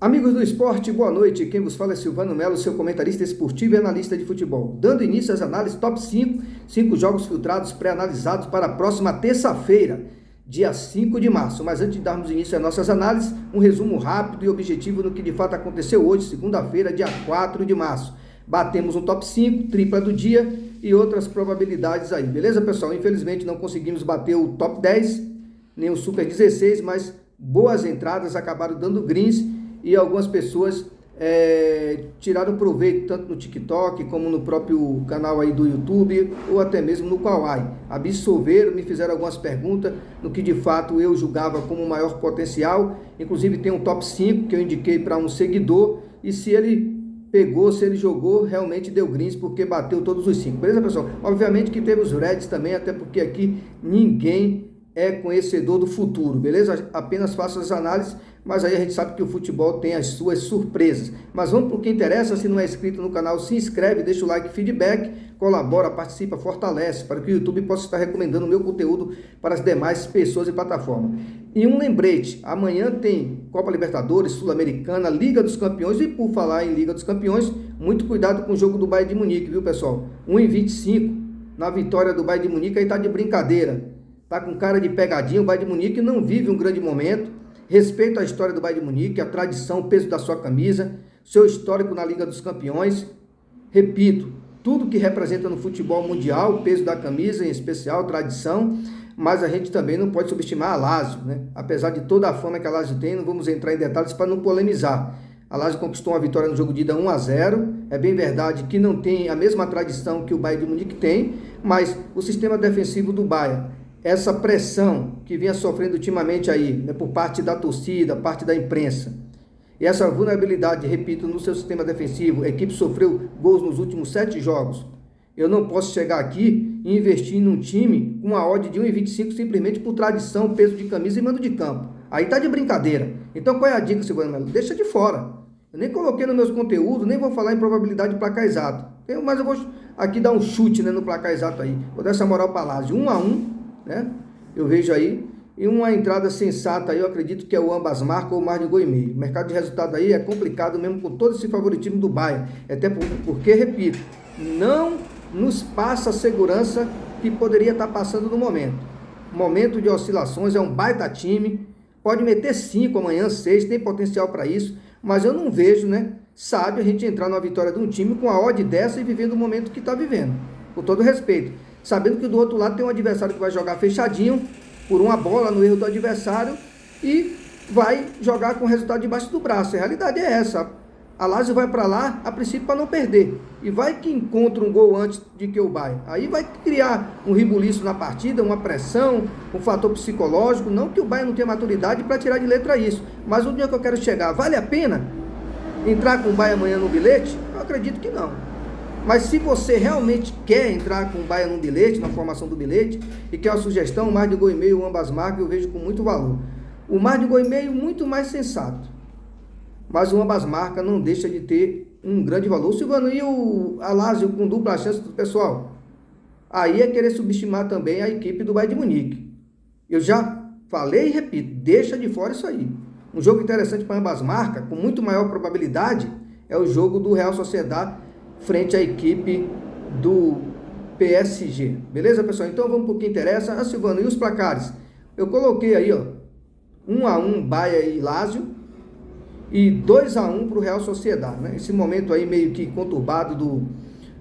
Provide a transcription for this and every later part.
Amigos do esporte, boa noite. Quem vos fala é Silvano Melo, seu comentarista esportivo e analista de futebol. Dando início às análises top 5 jogos filtrados pré-analisados para a próxima terça-feira, dia 5 de março. Mas antes de darmos início às nossas análises, um resumo rápido e objetivo do que de fato aconteceu hoje, segunda-feira, dia 4 de março. Batemos um top 5, tripla do dia e outras probabilidades aí. Beleza, pessoal? Infelizmente não conseguimos bater o top 10, nem o super 16, mas boas entradas acabaram dando greens e algumas pessoas tiraram proveito tanto no TikTok como no próprio canal aí do YouTube ou até mesmo no Kawaii. Absolveram, me fizeram algumas perguntas no que de fato eu julgava como maior potencial. Inclusive tem um top 5 que eu indiquei para um seguidor e se ele pegou, se ele jogou, realmente deu greens porque bateu todos os 5. Beleza, pessoal? Obviamente que teve os reds também, até porque aqui ninguém é conhecedor do futuro, beleza? Apenas faço as análises, mas aí a gente sabe que o futebol tem as suas surpresas. Mas vamos para o que interessa. Se não é inscrito no canal, se inscreve, deixa o like, feedback, colabora, participa, fortalece, para que o YouTube possa estar recomendando o meu conteúdo para as demais pessoas e plataformas. E um lembrete, amanhã tem Copa Libertadores, Sul-Americana, Liga dos Campeões, e por falar em Liga dos Campeões, muito cuidado com o jogo do Bayern de Munique, viu, pessoal? 1,25 na vitória do Bayern de Munique, aí tá de brincadeira. Tá com cara de pegadinha. O Bayern de Munique não vive um grande momento. Respeito à história do Bayern de Munique, a tradição, o peso da sua camisa, seu histórico na Liga dos Campeões. Repito, tudo que representa no futebol mundial, o peso da camisa em especial, tradição, mas a gente também não pode subestimar a Lazio, né? Apesar de toda a fama que a Lazio tem, não vamos entrar em detalhes para não polemizar. A Lazio conquistou uma vitória no jogo de ida 1-0. É bem verdade que não tem a mesma tradição que o Bayern de Munique tem, mas o sistema defensivo do Bayern, essa pressão que vinha sofrendo ultimamente aí, né, por parte da torcida, parte da imprensa, e essa vulnerabilidade, repito, no seu sistema defensivo, a equipe sofreu gols nos últimos 7 jogos. Eu não posso chegar aqui e investir num time com uma odd de 1,25 simplesmente por tradição, peso de camisa e mando de campo. Aí tá de brincadeira. Então qual é a dica, Silvano Melo? Deixa de fora. Eu nem coloquei nos meus conteúdos, nem vou falar em probabilidade de placar exato. Mas eu vou aqui dar um chute, né, no placar exato aí. Vou dar essa moral para Lazio, 1-1. Né? Eu vejo aí, e uma entrada sensata aí, eu acredito que é o ambas marcas ou mais de gol e meio. O mercado de resultado aí é complicado mesmo com todo esse favoritismo do Bayern, até porque, repito, não nos passa a segurança que poderia estar passando no momento de oscilações. É um baita time, pode meter 5 amanhã, 6, tem potencial para isso, mas eu não vejo, né, sabe, a gente entrar numa vitória de um time com a odd dessa e vivendo o momento que está vivendo, com todo respeito, sabendo que do outro lado tem um adversário que vai jogar fechadinho, por uma bola no erro do adversário, e vai jogar com o resultado debaixo do braço. A realidade é essa. A Lazio vai para lá, a princípio, para não perder. E vai que encontra um gol antes de que o Bayern. Aí vai criar um ribuliço na partida, uma pressão, um fator psicológico. Não que o Bayern não tenha maturidade para tirar de letra isso. Mas o dia que eu quero chegar, vale a pena entrar com o Bayern amanhã no bilhete? Eu acredito que não. Mas se você realmente quer entrar com o Bayern no bilhete, na formação do bilhete, e quer uma sugestão, mais de gol e meio, ambas marcas, eu vejo com muito valor. O mais de gol e meio, muito mais sensato. Mas o ambas marcas não deixa de ter um grande valor. Silvano, e a Lazio com dupla chance, pessoal? Aí é querer subestimar também a equipe do Bayern de Munique. Eu já falei e repito, deixa de fora isso aí. Um jogo interessante para ambas marcas, com muito maior probabilidade, é o jogo do Real Sociedad frente à equipe do PSG. Beleza, pessoal? Então vamos para o que interessa. Silvano, e os placares? Eu coloquei aí, ó, 1-1 Bayern e Lazio e 2-1 para o Real Sociedad, né? Esse momento aí meio que conturbado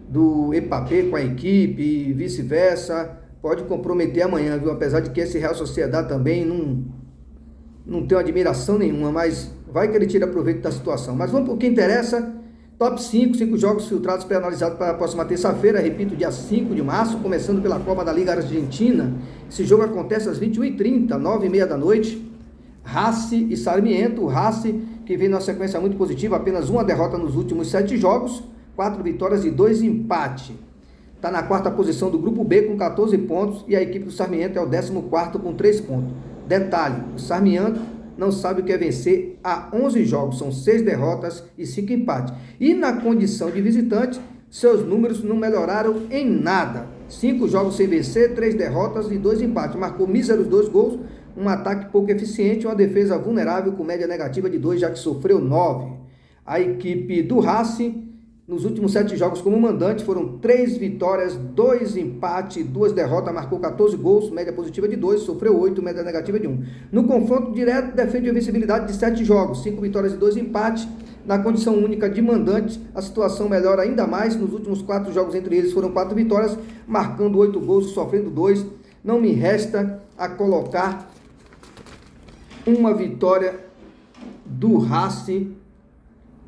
do Mbappé com a equipe e vice-versa, pode comprometer amanhã, viu? Apesar de que esse Real Sociedad também não tem admiração nenhuma, mas vai que ele tira proveito da situação. Mas vamos para o que interessa. Top 5 jogos filtrados pré-analisados para a próxima terça-feira, repito, dia 5 de março, começando pela Copa da Liga Argentina. Esse jogo acontece às 21h30, 9h30 da noite. Racing e Sarmiento. O Racing, que vem numa sequência muito positiva, apenas uma derrota nos últimos 7 jogos, 4 vitórias e 2 empates. Está na 4ª posição do Grupo B com 14 pontos e a equipe do Sarmiento é o 14º com 3 pontos. Detalhe, o Sarmiento não sabe o que é vencer há 11 jogos, são 6 derrotas e 5 empates. E na condição de visitante, seus números não melhoraram em nada. 5 jogos sem vencer, 3 derrotas e 2 empates. Marcou míseros 2 gols, um ataque pouco eficiente e uma defesa vulnerável com média negativa de 2, já que sofreu 9. A equipe do Racing, nos últimos 7 jogos como mandante, foram 3 vitórias, 2 empates, 2 derrotas, marcou 14 gols, média positiva de 2, sofreu 8, média negativa de 1. No confronto direto, defende a invencibilidade de 7 jogos, 5 vitórias e 2 empates. Na condição única de mandante, a situação melhora ainda mais. Nos últimos 4 jogos entre eles foram 4 vitórias, marcando 8 gols e sofrendo 2. Não me resta a colocar uma vitória do Racing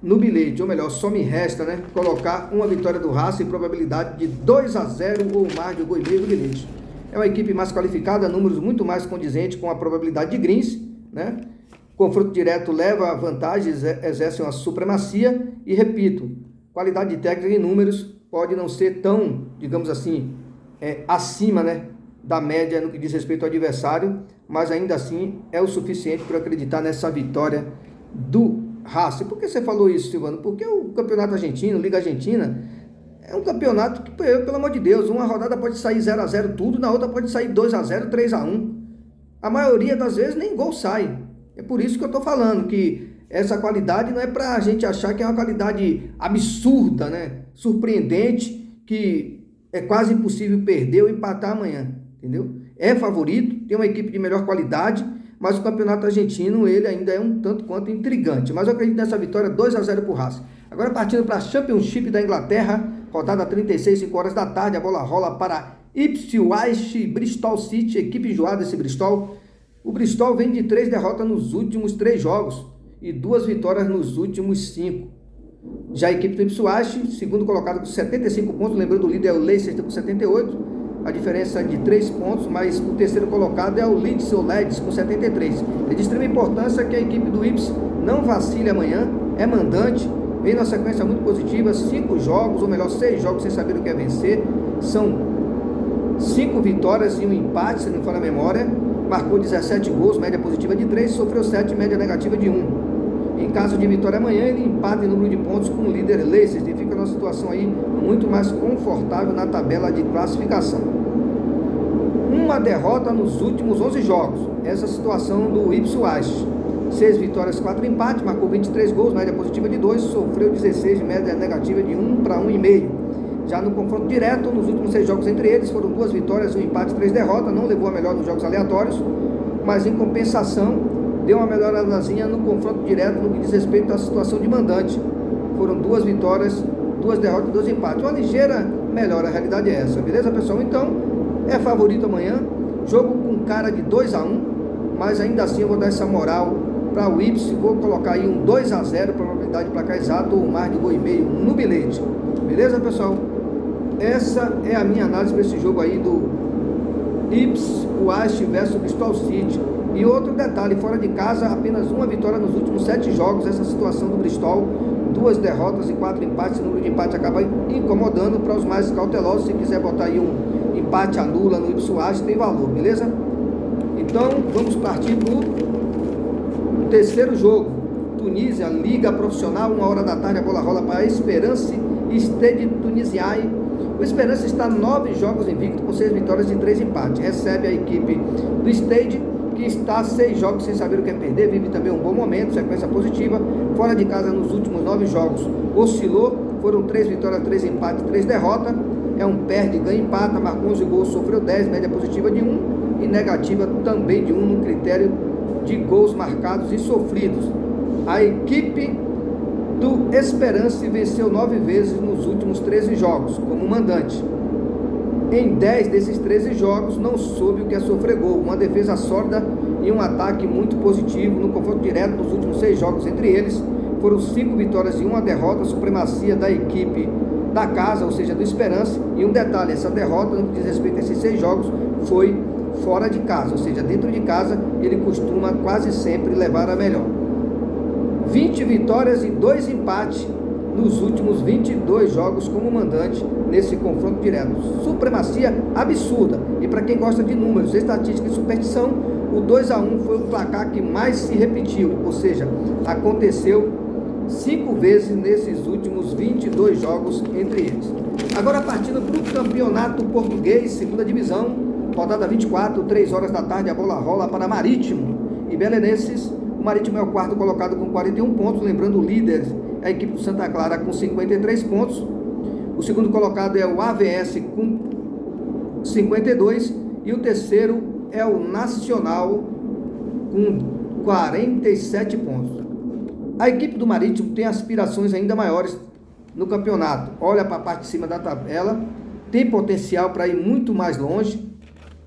no bilhete, ou melhor, só me resta, né, colocar uma vitória do Racing e probabilidade de 2-0 ou mais de 2,5 no bilhete. É uma equipe mais qualificada, números muito mais condizentes com a probabilidade de greens, né? Confronto direto leva vantagens, exerce uma supremacia e, repito, qualidade técnica e números pode não ser tão, digamos assim, acima, né, da média no que diz respeito ao adversário, mas ainda assim é o suficiente para acreditar nessa vitória do Racing. Por que você falou isso, Silvano? Porque o campeonato argentino, Liga Argentina, é um campeonato que, pelo amor de Deus, uma rodada pode sair 0-0 tudo, na outra pode sair 2-0, 3-1. A maioria das vezes nem gol sai. É por isso que eu estou falando que essa qualidade não é para a gente achar que é uma qualidade absurda, né? Surpreendente, que é quase impossível perder ou empatar amanhã, entendeu? É favorito, tem uma equipe de melhor qualidade, mas o campeonato argentino, ele ainda é um tanto quanto intrigante. Mas eu acredito nessa vitória 2-0 para o Racing. Agora partindo para a Championship da Inglaterra, rodada 36, 5 horas da tarde, a bola rola para Ipswich, Bristol City, equipe enjoada esse Bristol. O Bristol vem de 3 derrotas nos últimos 3 jogos e 2 vitórias nos últimos 5. Já a equipe do Ipswich, segundo colocado com 75 pontos, lembrando o líder é o Leicester com 78, a diferença é de 3 pontos, mas o terceiro colocado é o Leeds com 73. É de extrema importância que a equipe do Ips não vacile amanhã, é mandante, vem numa sequência muito positiva, 5 jogos, ou melhor, 6 jogos sem saber o que é vencer, são 5 vitórias e um empate, se não me falha a memória, marcou 17 gols, média positiva de 3, sofreu 7, média negativa de 1. Em caso de vitória amanhã, ele empata em número de pontos com o líder Leicester e fica numa situação aí muito mais confortável na tabela de classificação. Uma derrota nos últimos 11 jogos, essa situação do Ipswich. 6 vitórias, 4 empates, marcou 23 gols, média positiva de 2, sofreu 16, média negativa de 1 para 1,5. Já no confronto direto, nos últimos 6 jogos entre eles, foram 2 vitórias, 1 empate, 3 derrotas, não levou a melhor nos jogos aleatórios, mas em compensação, deu uma melhoradazinha no confronto direto no que diz respeito à situação de mandante. Foram 2 vitórias, 2 derrotas e 2 empates. Uma ligeira melhora, a realidade é essa, beleza, pessoal? Então, é favorito amanhã, jogo com cara de 2-1, mas ainda assim eu vou dar essa moral para o Ips, vou colocar aí um 2-0, probabilidade de placar exato, ou mais de 2,5 no bilhete. Beleza, pessoal? Essa é a minha análise para esse jogo aí do Ipswich versus Bristol City. E outro detalhe, fora de casa, apenas uma vitória nos últimos 7 jogos, essa situação do Bristol, 2 derrotas e 4 empates, o número de empate acaba incomodando para os mais cautelosos. Se quiser botar aí um empate anula no Ipswich, tem valor, beleza? Então, vamos partir para o terceiro jogo. Tunísia, Liga Profissional, 1 hora da tarde, a bola rola para a Esperance Stade Tunisiae. O Esperance está 9 jogos invicto, com 6 vitórias e 3 empates. Recebe a equipe do Stade, que está 6 jogos sem saber o que é perder, vive também um bom momento, sequência positiva. Fora de casa, nos últimos 9 jogos, oscilou, foram 3 vitórias, 3 empates, 3 derrotas. É um perde, ganha, empata, marcou 11 gols, sofreu 10, média positiva de 1 e negativa também de 1 no critério de gols marcados e sofridos. A equipe do Esperance venceu 9 vezes nos últimos 13 jogos, como mandante. Em 10 desses 13 jogos, não soube o que é sofrer gol, uma defesa sólida e um ataque muito positivo no confronto direto dos últimos 6 jogos. Entre eles, foram 5 vitórias e 1 derrota, supremacia da equipe da casa, ou seja, do Esperance. E um detalhe, essa derrota, no que diz respeito a esses 6 jogos, foi fora de casa, ou seja, dentro de casa, ele costuma quase sempre levar a melhor. 20 vitórias e 2 empates nos últimos 22 jogos como mandante nesse confronto direto. Supremacia absurda. E para quem gosta de números, estatística e superstição, o 2-1 foi o placar que mais se repetiu, ou seja, aconteceu 5 vezes nesses últimos 22 jogos entre eles. Agora partindo para o campeonato português, segunda divisão, Rodada 24, 3 horas da tarde, a bola rola para Marítimo e Belenenses. O Marítimo é o quarto colocado com 41 pontos, lembrando o líder é a equipe do Santa Clara com 53 pontos. O segundo colocado é o AVS com 52 e o terceiro é o Nacional com 47 pontos. A equipe do Marítimo tem aspirações ainda maiores no campeonato. Olha para a parte de cima da tabela, tem potencial para ir muito mais longe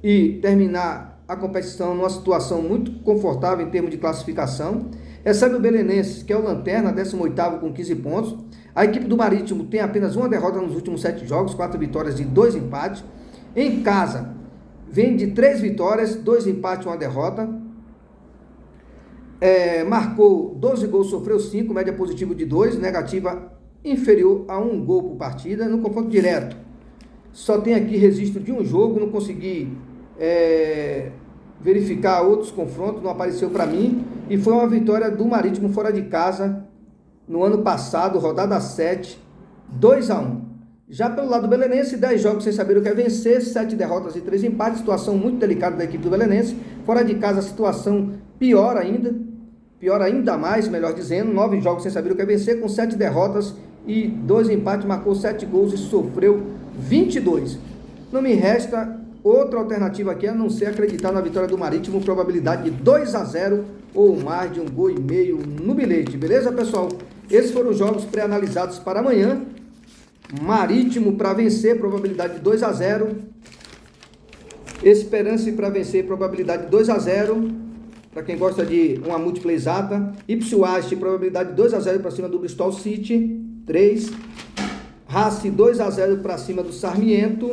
e terminar a competição numa situação muito confortável em termos de classificação. Recebe o Belenenses, que é o lanterna, 18º com 15 pontos. A equipe do Marítimo tem apenas uma derrota nos últimos 7 jogos, 4 vitórias e 2 empates. Em casa, vem de 3 vitórias, 2 empates e 1 derrota. Marcou 12 gols, sofreu 5, média positiva de 2, negativa inferior a 1 gol por partida. No confronto direto, só tem aqui registro de um jogo, não consegui verificar outros confrontos, não apareceu para mim, e foi uma vitória do Marítimo fora de casa no ano passado, rodada 7, 2-1. Já pelo lado do Belenense, 10 jogos sem saber o que é vencer, 7 derrotas e 3 empates, situação muito delicada da equipe do Belenense. Fora de casa a situação pior ainda mais, melhor dizendo, 9 jogos sem saber o que é vencer, com 7 derrotas e 2 empates, marcou 7 gols e sofreu 22. Não me resta outra alternativa aqui, a não ser acreditar na vitória do Marítimo, probabilidade de 2-0 ou mais de 1,5 gols no bilhete, beleza, pessoal? Esses foram os jogos pré-analisados para amanhã. Marítimo para vencer, probabilidade de 2-0. Esperance para vencer, probabilidade de 2-0. Para quem gosta de uma múltipla exata. Ipswich, probabilidade de 2-0 para cima do Bristol City. 3. Racing, 2-0 para cima do Sarmiento.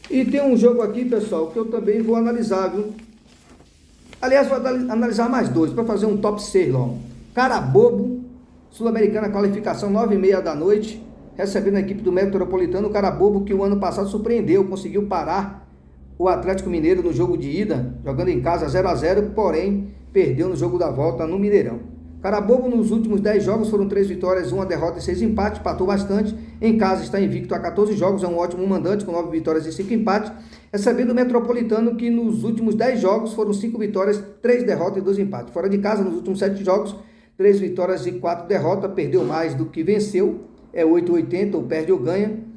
E tem um jogo aqui, pessoal, que eu também vou analisar, viu? Aliás, vou analisar mais 2 para fazer um top 6 logo. Carabobo, Sul-Americana, qualificação 9h30 da noite, recebendo a equipe do Metropolitano. O Carabobo, que o ano passado surpreendeu, conseguiu parar o Atlético Mineiro no jogo de ida, jogando em casa 0-0, porém perdeu no jogo da volta no Mineirão. Carabobo nos últimos 10 jogos foram 3 vitórias, 1 derrota e 6 empates, empatou bastante. Em casa está invicto a 14 jogos, é um ótimo mandante com 9 vitórias e 5 empates. Recebendo o Metropolitano, que nos últimos 10 jogos foram 5 vitórias, 3 derrotas e 2 empates. Fora de casa, nos últimos 7 jogos, 3 vitórias e 4 derrotas, perdeu mais do que venceu, é 8,80, ou perde ou ganha.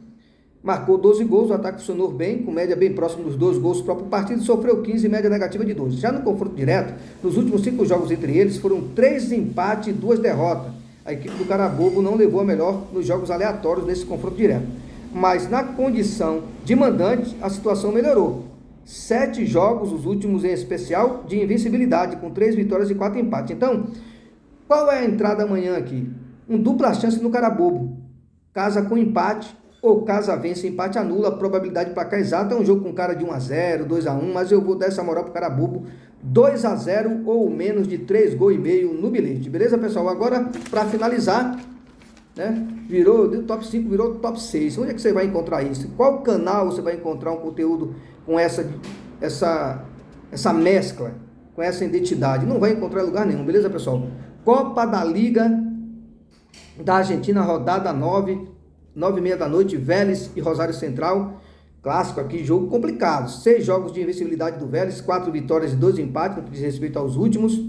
Marcou 12 gols, o ataque funcionou bem, com média bem próximo dos 2 gols próprio partido, sofreu 15 e média negativa de 2. Já no confronto direto, nos últimos 5 jogos entre eles, foram 3 empates e 2 derrotas. A equipe do Carabobo não levou a melhor nos jogos aleatórios nesse confronto direto. Mas na condição de mandante, a situação melhorou. 7 jogos, os últimos em especial, de invencibilidade, com 3 vitórias e 4 empates. Então, qual é a entrada amanhã aqui? Um dupla chance no Carabobo. Casa com empate, ou casa vence, empate anula, a probabilidade de placar exata é um jogo com cara de 1-0, 2-1, mas eu vou dar essa moral pro Carabobo, 2-0 ou menos de 3,5 gols no bilhete, beleza, pessoal? Agora, para finalizar, né, virou do top 5, virou top 6, onde é que você vai encontrar isso? Qual canal você vai encontrar um conteúdo com essa mescla, com essa identidade? Não vai encontrar em lugar nenhum, beleza, pessoal? Copa da Liga da Argentina, rodada 9, 9h30 da noite, Vélez e Rosário Central, clássico aqui, jogo complicado, 6 jogos de invencibilidade do Vélez, 4 vitórias e 2 empates, no que diz respeito aos últimos.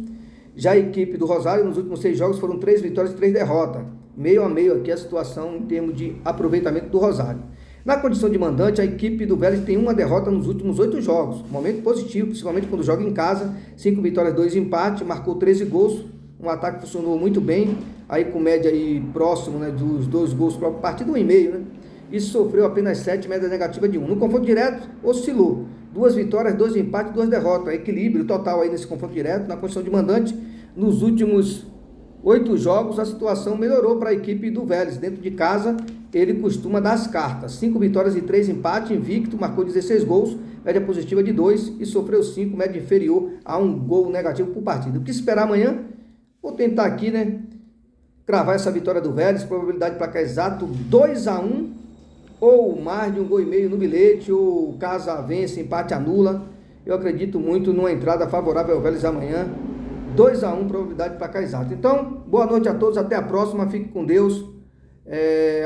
Já a equipe do Rosário, nos últimos 6 jogos, foram 3 vitórias e 3 derrotas, meio a meio aqui a situação em termos de aproveitamento do Rosário. Na condição de mandante, a equipe do Vélez tem 1 derrota nos últimos 8 jogos, momento positivo, principalmente quando joga em casa, 5 vitórias, 2 empates, marcou 13 gols, um ataque que funcionou muito bem, aí com média aí próximo, né, dos 2 gols por partida, 1,5, né? E sofreu apenas 7, média negativa de 1. No confronto direto, oscilou. 2 vitórias, 2 empates, 2 derrotas. Equilíbrio total aí nesse confronto direto. Na condição de mandante, nos últimos 8 jogos, a situação melhorou para a equipe do Vélez. Dentro de casa, ele costuma dar as cartas. 5 vitórias e 3 empates, invicto, marcou 16 gols, média positiva de 2 e sofreu 5, média inferior a 1 gol negativo por partida. O que esperar amanhã? Vou tentar aqui, né, cravar essa vitória do Vélez, probabilidade de placar exato 2-1 ou mais de 1,5 gols no bilhete, ou casa vence, empate anula. Eu acredito muito numa entrada favorável ao Vélez amanhã, 2-1, probabilidade de placar exato. Então, boa noite a todos, até a próxima, fique com Deus.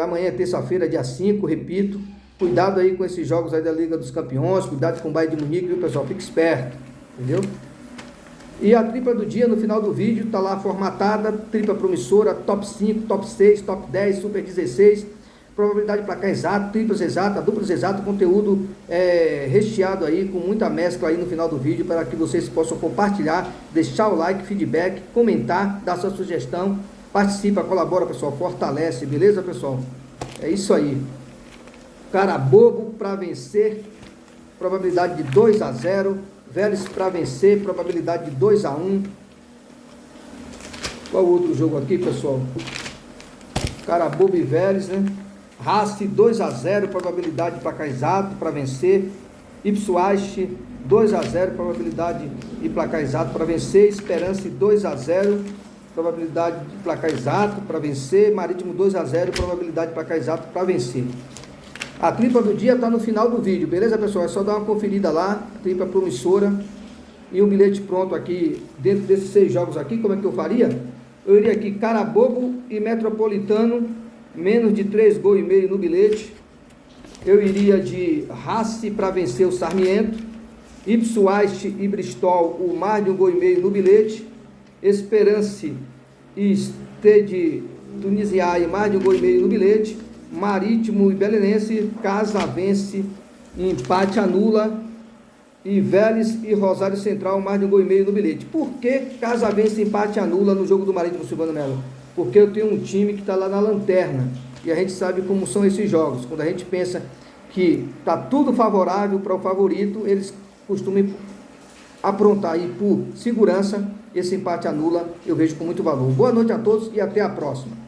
Amanhã é terça-feira, dia 5, repito, Cuidado aí com esses jogos aí da Liga dos Campeões, cuidado com o Bayern de Munique, viu, pessoal? Fique esperto, entendeu? E a tripla do dia, no final do vídeo, tá lá formatada, tripla promissora, top 5, top 6, top 10, super 16, probabilidade de placar exato, triplas exatas, duplas exatas, conteúdo recheado aí, com muita mescla aí no final do vídeo, para que vocês possam compartilhar, deixar o like, feedback, comentar, dar sua sugestão, participa, colabora, pessoal, fortalece, beleza, pessoal? É isso aí. Cara bobo para vencer, probabilidade de 2-0, Vélez para vencer, probabilidade de 2-1. Qual outro jogo aqui, pessoal? Carabobo e Vélez, né? Racing 2-0, probabilidade de placar exato para vencer. Ipswich 2-0, probabilidade de placar exato para vencer. Esperança 2-0, probabilidade de placar exato para vencer. Marítimo 2-0, probabilidade de placar exato para vencer. A tripla do dia está no final do vídeo, beleza, pessoal? É só dar uma conferida lá, tripla promissora. E o bilhete pronto aqui, dentro desses 6 jogos aqui, como é que eu faria? Eu iria aqui, Carabobo e Metropolitano, menos de 3,5 gols no bilhete. Eu iria de Racing para vencer o Sarmiento. Ipswich e Bristol, o mais de 1,5 gols no bilhete. Esperance e Stade Tunisiae, mais de 1,5 gols no bilhete. Marítimo e Belenense, Casa vence, empate anula, e Vélez e Rosário Central, mais de 1,5 gols no bilhete. Por que Casa vence, empate anula no jogo do Marítimo, Silvano Melo? Porque eu tenho um time que está lá na lanterna, e a gente sabe como são esses jogos. Quando a gente pensa que está tudo favorável para o favorito, eles costumam aprontar aí por segurança, esse empate anula, eu vejo com muito valor. Boa noite a todos e até a próxima.